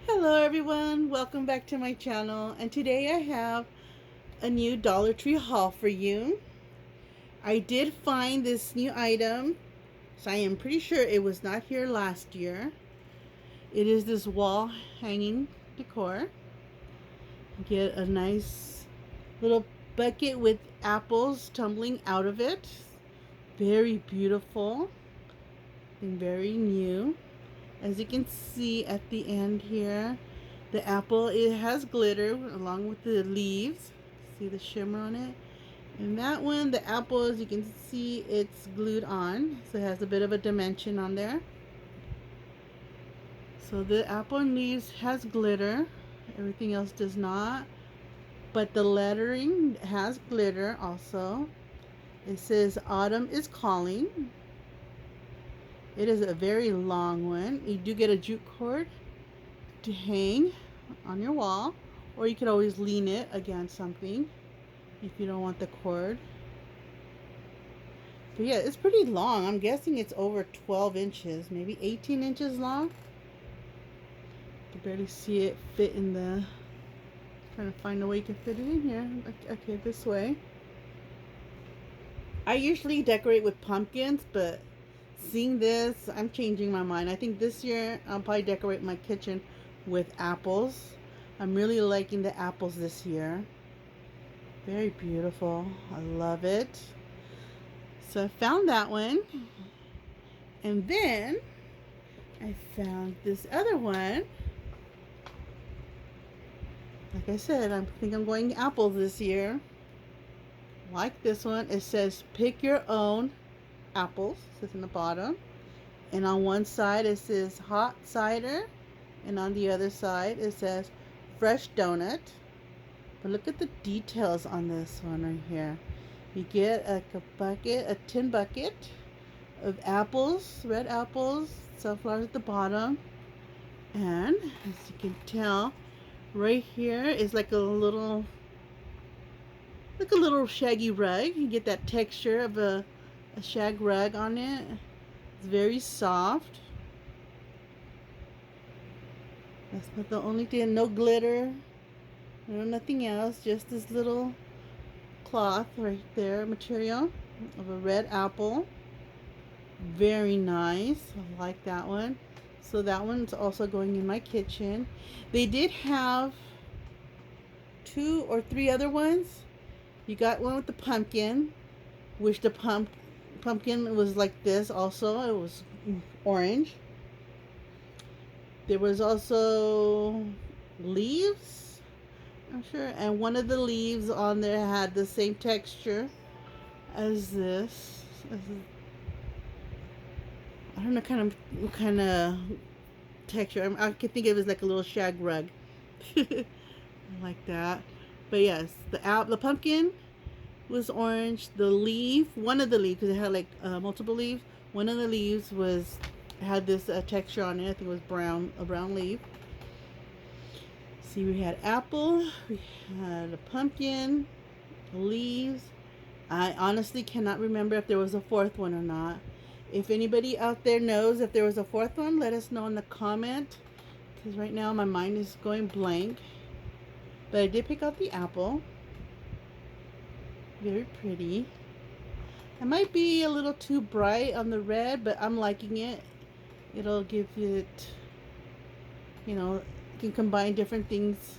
Hello everyone, welcome back to my channel, and today I have a new Dollar Tree haul for you. I did find this new item, so I am pretty sure it was not here last year. It is this wall hanging decor. Get a nice little bucket with apples tumbling out of it. Very beautiful and very new. As you can see at the end here, the apple, it has glitter along with the leaves. See the shimmer on it? And that one, the apple, as you can see, it's glued on. So it has a bit of a dimension on there. So the apple and leaves has glitter. Everything else does not. But the lettering has glitter also. It says autumn is calling. It is a very long one. You do get a jute cord to hang on your wall, or you could always lean it against something if you don't want the cord. But yeah, it's pretty long. I'm guessing it's over 12 inches, maybe 18 inches long. I can barely see it fit in the... Trying to find a way you can fit it in here. Okay, this way. I usually decorate with pumpkins, but seeing this, I'm changing my mind. I think this year I'll probably decorate my kitchen with apples. I'm really liking the apples this year. Very beautiful. I love it. So I found that one. And then I found this other one. Like I said, I think I'm going apples this year. Like this one, it says pick your own apples. It says in the bottom. And on one side it says hot cider. And on the other side it says fresh donut. But look at the details on this one right here. You get a bucket, a tin bucket of apples, red apples, sunflowers at the bottom. And as you can tell, right here is like a little shaggy rug. You get that texture of a shag rug on it. It's very soft. That's not the only thing. No glitter. No, nothing else. Just this little cloth right there, material of a red apple. Very nice. I like that one. So that one's also going in my kitchen. They did have 2 or 3 other ones. You got one with the pumpkin, which the pumpkin was like this also. It was orange. There was also leaves, I'm sure, and one of the leaves on there had the same texture as this. I don't know what kind of texture. I could think of it as like a little shag rug. Like that. But yes, the pumpkin was orange. The leaf, one of the leaves, because it had like multiple leaves. One of the leaves had this texture on it. I think it was a brown leaf. See, we had apple, we had a pumpkin, leaves. I honestly cannot remember if there was a 4th one or not. If anybody out there knows if there was a 4th one, let us know in the comment. Because right now my mind is going blank. But I did pick out the apple. Very pretty. It might be a little too bright on the red, but I'm liking it. It'll give it, you can combine different things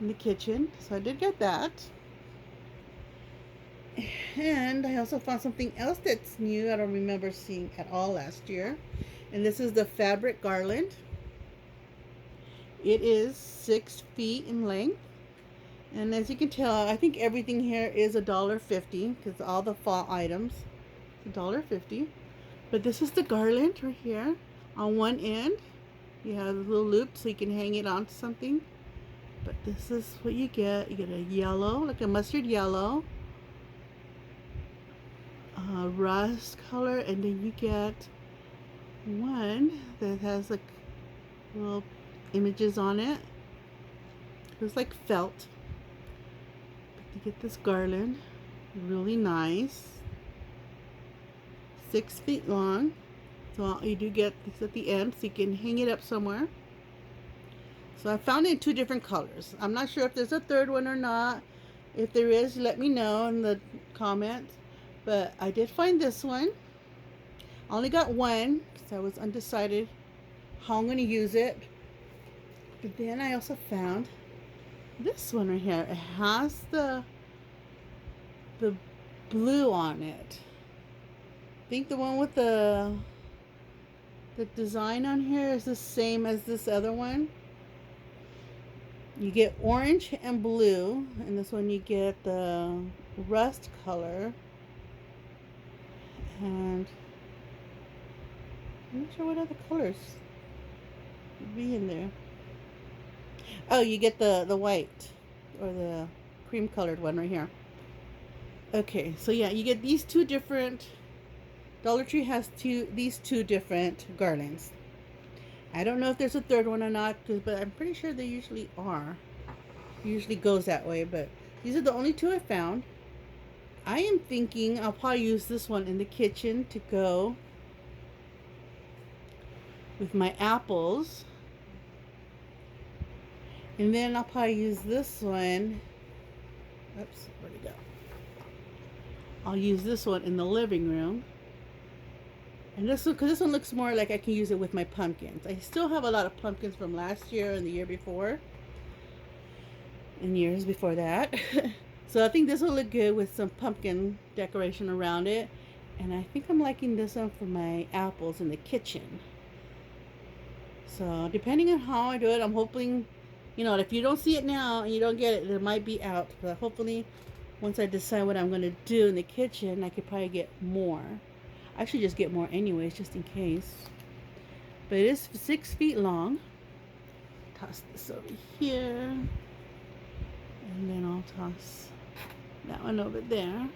in the kitchen. So I did get that. And I also found something else that's new I don't remember seeing at all last year. And this is the fabric garland. It is 6 feet in length. And as you can tell, I think everything here is $1.50 because all the fall items $1.50. But this is the garland right here. On one end, you have a little loop so you can hang it onto something. But this is what you get. You get a yellow, like a mustard yellow, rust color, and then you get one that has like little images on it. It's like felt. But you get this garland, really nice. 6 feet long. So you do get this at the end, so you can hang it up somewhere. So I found it in 2 different colors. I'm not sure if there's a third one or not. If there is, let me know in the comments. But I did find this one. I only got one because I was undecided how I'm going to use it. But then I also found this one right here. It has the blue on it. I think the one with the design on here is the same as this other one. You get orange and blue, and this one you get the rust color. And I'm not sure what other colors would be in there. Oh, you get the white or the cream colored one right here. Okay, so yeah, you get these 2 different. Dollar Tree has these 2 different garlands. I don't know if there's a third one or not, but I'm pretty sure they usually are. It usually goes that way, but these are the only 2 I found. I am thinking I'll probably use this one in the kitchen to go with my apples. And then I'll probably use this one. Oops, where'd it go? I'll use this one in the living room. And this one, because this one looks more like I can use it with my pumpkins. I still have a lot of pumpkins from last year and the year before. And years before that. So I think this will look good with some pumpkin decoration around it. And I think I'm liking this one for my apples in the kitchen. So depending on how I do it, I'm hoping, if you don't see it now and you don't get it, it might be out. But hopefully, once I decide what I'm going to do in the kitchen, I could probably get more. I should just get more anyways, just in case. But it is 6 feet long. Toss this over here. And then I'll toss that one over there.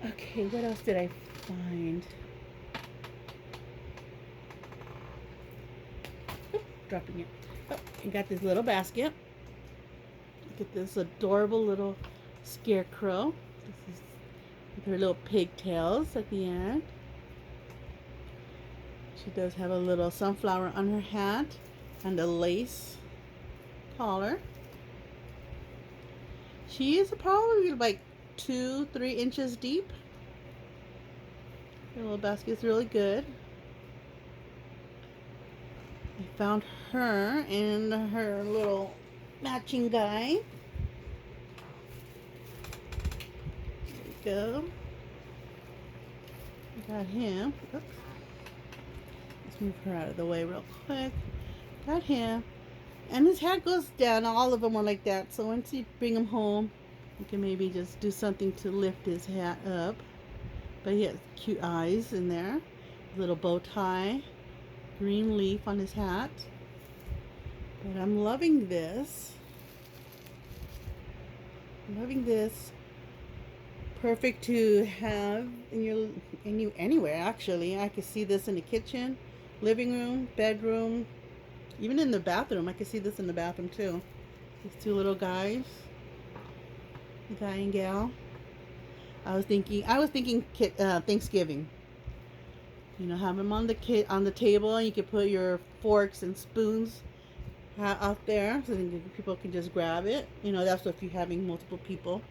Okay, what else did I find? Oop, dropping it. Oh, I got this little basket. Look at this adorable little scarecrow. This is with her little pigtails at the end. She does have a little sunflower on her hat and a lace collar. She is probably like 2-3 inches deep. Her little basket is really good. I found her and her little matching guy. There we go. Got him. Oops. Let's move her out of the way real quick. Got him. And his hat goes down. All of them are like that. So once you bring him home, you can maybe just do something to lift his hat up. But he has cute eyes in there. Little bow tie. Green leaf on his hat. But I'm loving this. I'm loving this. Perfect to have in anywhere actually. I could see this in the kitchen, living room, bedroom, even in the bathroom. I could see this in the bathroom too. These 2 little guys, the guy and gal. I was thinking Thanksgiving. Have them on the table, and you could put your forks and spoons out there, so that people can just grab it. That's if you're having multiple people.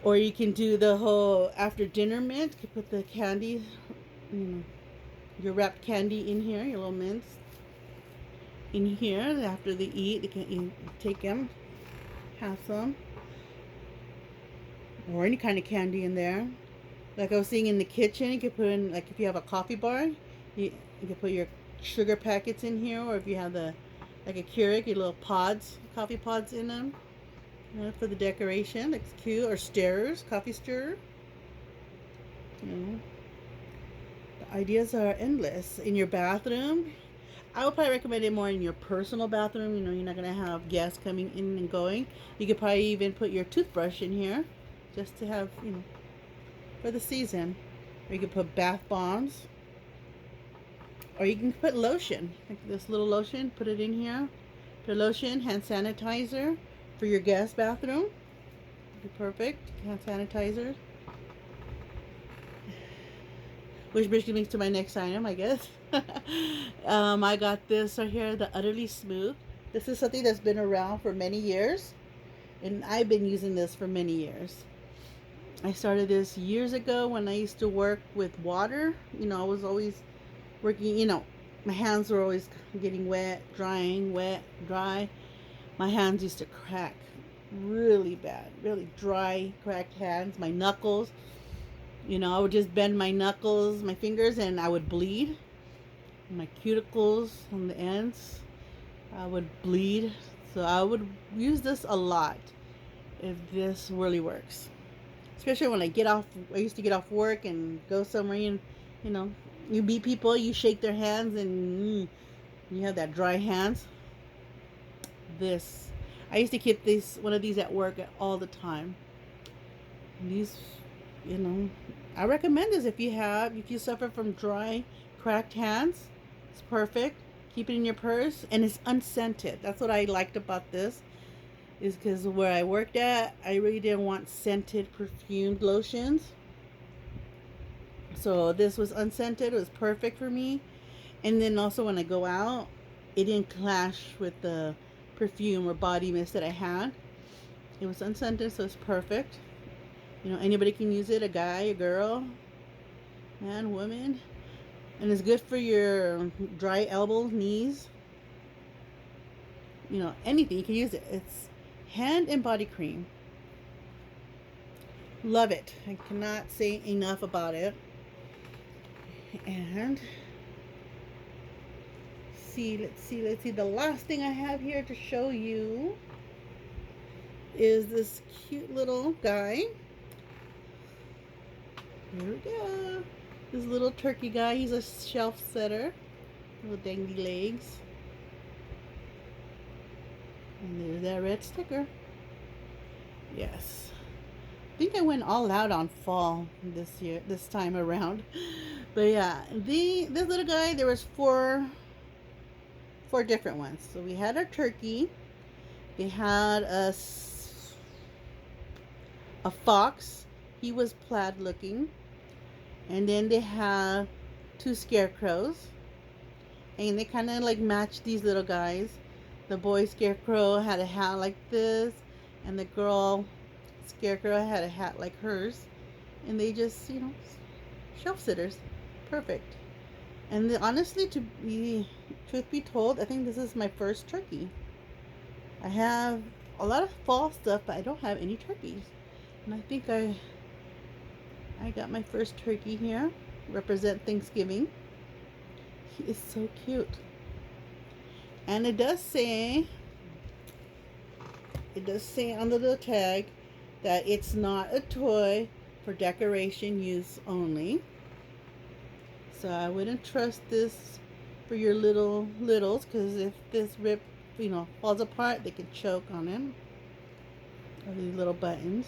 Or you can do the whole after dinner mint. You can put the candy, your wrapped candy in here, your little mints in here. After they eat, you can take them, have some. Or any kind of candy in there. Like I was seeing in the kitchen, you could put in, like if you have a coffee bar, you can put your sugar packets in here. Or if you have like a Keurig, your little pods, coffee pods in them. For the decoration, looks cute. Or stirrers, coffee stirrer. The ideas are endless. In your bathroom, I would probably recommend it more in your personal bathroom. You're not going to have guests coming in and going. You could probably even put your toothbrush in here, just to have, for the season. Or you could put bath bombs. Or you can put lotion, like this little lotion, put it in here. Put lotion, hand sanitizer. For your guest bathroom, be perfect. Hand sanitizer. which brings me to my next item, I guess. I got this right here, the Utterly Smooth. This is something that's been around for many years, and I've been using this for many years. I started this years ago when I used to work with water. I was always working, my hands were always getting wet, drying, wet, dry. My hands used to crack really bad, really dry, cracked hands. My knuckles, I would just bend my knuckles, my fingers, and I would bleed. My cuticles on the ends, I would bleed. So I would use this a lot if this really works. Especially when I used to get off work and go somewhere, you meet people, you shake their hands, and you have that dry hands. I used to keep one of these at work all the time. These, I recommend this if you suffer from dry, cracked hands. It's perfect. Keep it in your purse, and it's unscented. That's what I liked about this, is because where I worked at, I really didn't want scented perfumed lotions. So this was unscented. It was perfect for me. And then also when I go out, it didn't clash with the perfume or body mist that I had. It was unscented, so it's perfect. Anybody can use it, a guy, a girl, man, woman. And it's good for your dry elbows, knees. Anything, you can use it. It's hand and body cream. Love it. I cannot say enough about it. And let's see. The last thing I have here to show you is this cute little guy. Here we go. This little turkey guy. He's a shelf setter. Little dangly legs. And there's that red sticker. Yes. I think I went all out on fall this time around. But yeah, this little guy, there was four different ones. So we had our turkey. They had a fox. He was plaid looking. And then they have 2 scarecrows. And they kind of like matched these little guys. The boy scarecrow had a hat like this, and the girl scarecrow had a hat like hers. And they just, shelf sitters. Perfect. And honestly, truth be told, I think this is my first turkey. I have a lot of fall stuff, but I don't have any turkeys. And I think I got my first turkey here. Represent Thanksgiving. He is so cute. And it does say on the little tag that it's not a toy for decoration use only. So I wouldn't trust this for your littles, because if this falls apart, they could choke on it. Or these little buttons.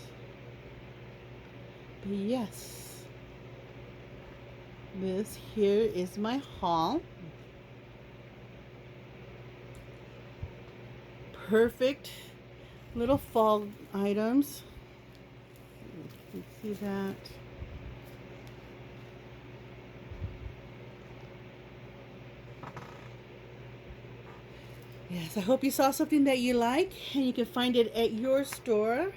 But yes, this here is my haul. Perfect little fall items. You can see that. Yes, I hope you saw something that you like, and you can find it at your store.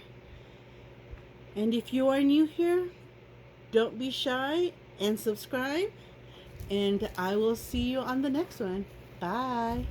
And if you are new here, don't be shy and subscribe. And I will see you on the next one. Bye.